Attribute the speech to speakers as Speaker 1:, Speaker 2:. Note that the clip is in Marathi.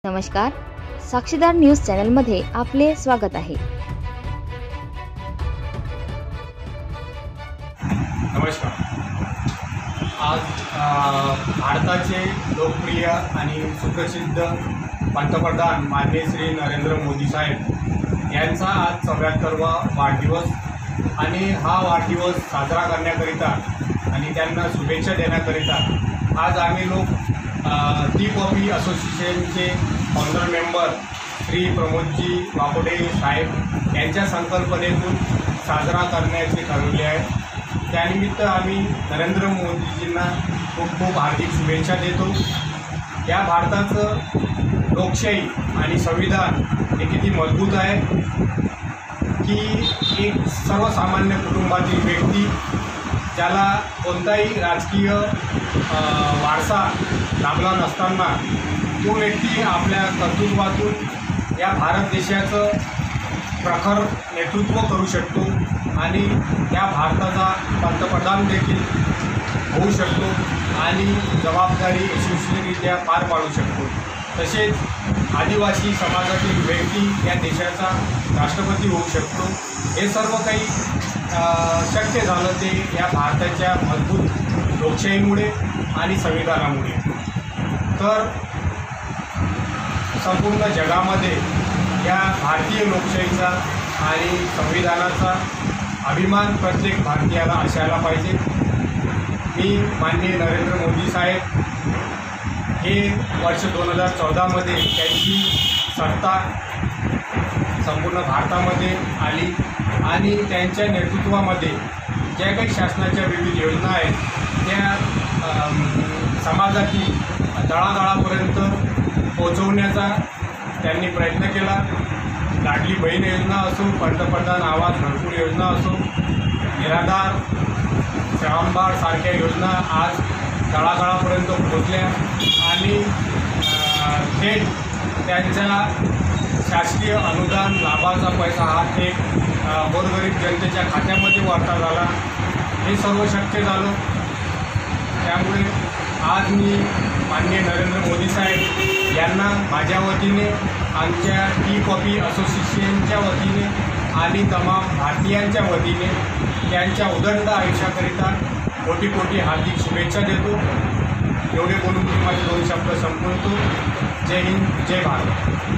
Speaker 1: नमस्कार, साक्षीदार न्यूज चॅनलमध्ये आपले स्वागत आहे।
Speaker 2: नमस्कार। आज भारताचे लोकप्रिय आणि सुप्रसिद्ध पंतप्रधान माननीय श्री नरेंद्र मोदी साहेब यांचा आज 74वा वाढदिवस आणि हा वाढदिवस साजरा करण्याकरिता आणि त्यांना शुभेच्छा देण्याकरिता आज आम्ही लोक टी कॉफी असोसिएशनचे फाउंडर मेंबर श्री प्रमोदजी वाकोडे साहेब यांच्या संकल्पनेतून साजरा करण्याचे ठरवले आहे। त्यानिमित्त आम्ही नरेंद्र मोदीजींना खूप खूप हार्दिक शुभेच्छा देतो। या भारताचं लोकशाही आणि संविधान हे किती मजबूत आहे की एक सर्वसामान्य कुटुंबातील व्यक्ती ज्याला कोणताही राजकीय वारसा लाभला नसताना तो व्यक्ती आपल्या कर्तृत्वातून या भारत देशाचं प्रखर नेतृत्व करू शकतो आणि त्या भारताचा पंतप्रधान देखील होऊ शकतो आणि जबाबदारी यशस्वीरित्या पार पाडू शकतो। तसेच आदिवासी समाजातील व्यक्ती या देशाचा राष्ट्रपती होऊ शकतो। हे सर्व काही शक्य झालं ते या भारताच्या मजबूत लोकशाहीमुळे आणि संविधानामुळे। तर संपूर्ण जगामध्ये या भारतीय लोकशाहीचा आणि संविधानाचा अभिमान प्रत्येक भारतीयाला असायला पाहिजे। मी माननीय नरेंद्र मोदी साहेब हे वर्ष 2014मध्ये त्यांची सत्ता संपूर्ण भारतामध्ये आली आणि त्यांच्या नेतृत्वामध्ये ज्या काही शासनाच्या विविध योजना आहेत त्या समाजातील तळागाळापर्यंत पोहोचवण्याचा त्यांनी प्रयत्न केला। लाडली बहीण योजना असो, पंतप्रधान आवास घरकुल योजना असो, निराधार श्रावणबाळ सारख्या योजना आज तळागाळापर्यंत पोहोचल्या आणि थेट त्यांच्या शासकीय अनुदान लाभाचा पैसा हा थेट गोरगरीब जनतेच्या खात्यामध्ये वाटा झाला। हे सर्व शक्य झालं। त्यामुळे आज मी माननीय नरेंद्र मोदी साहेब यांना माझ्या वतीने, आमच्या टी कॉफी असोसिएशनच्या वतीने आणि तमाम भारतीयांच्या वतीने त्यांच्या उदंड आयुष्याकरिता कोटी कोटी हार्दिक शुभेच्छा देतो। एवढे बोलून मी माझे 2 शब्द संपवतो। जय हिंद, जय भारत।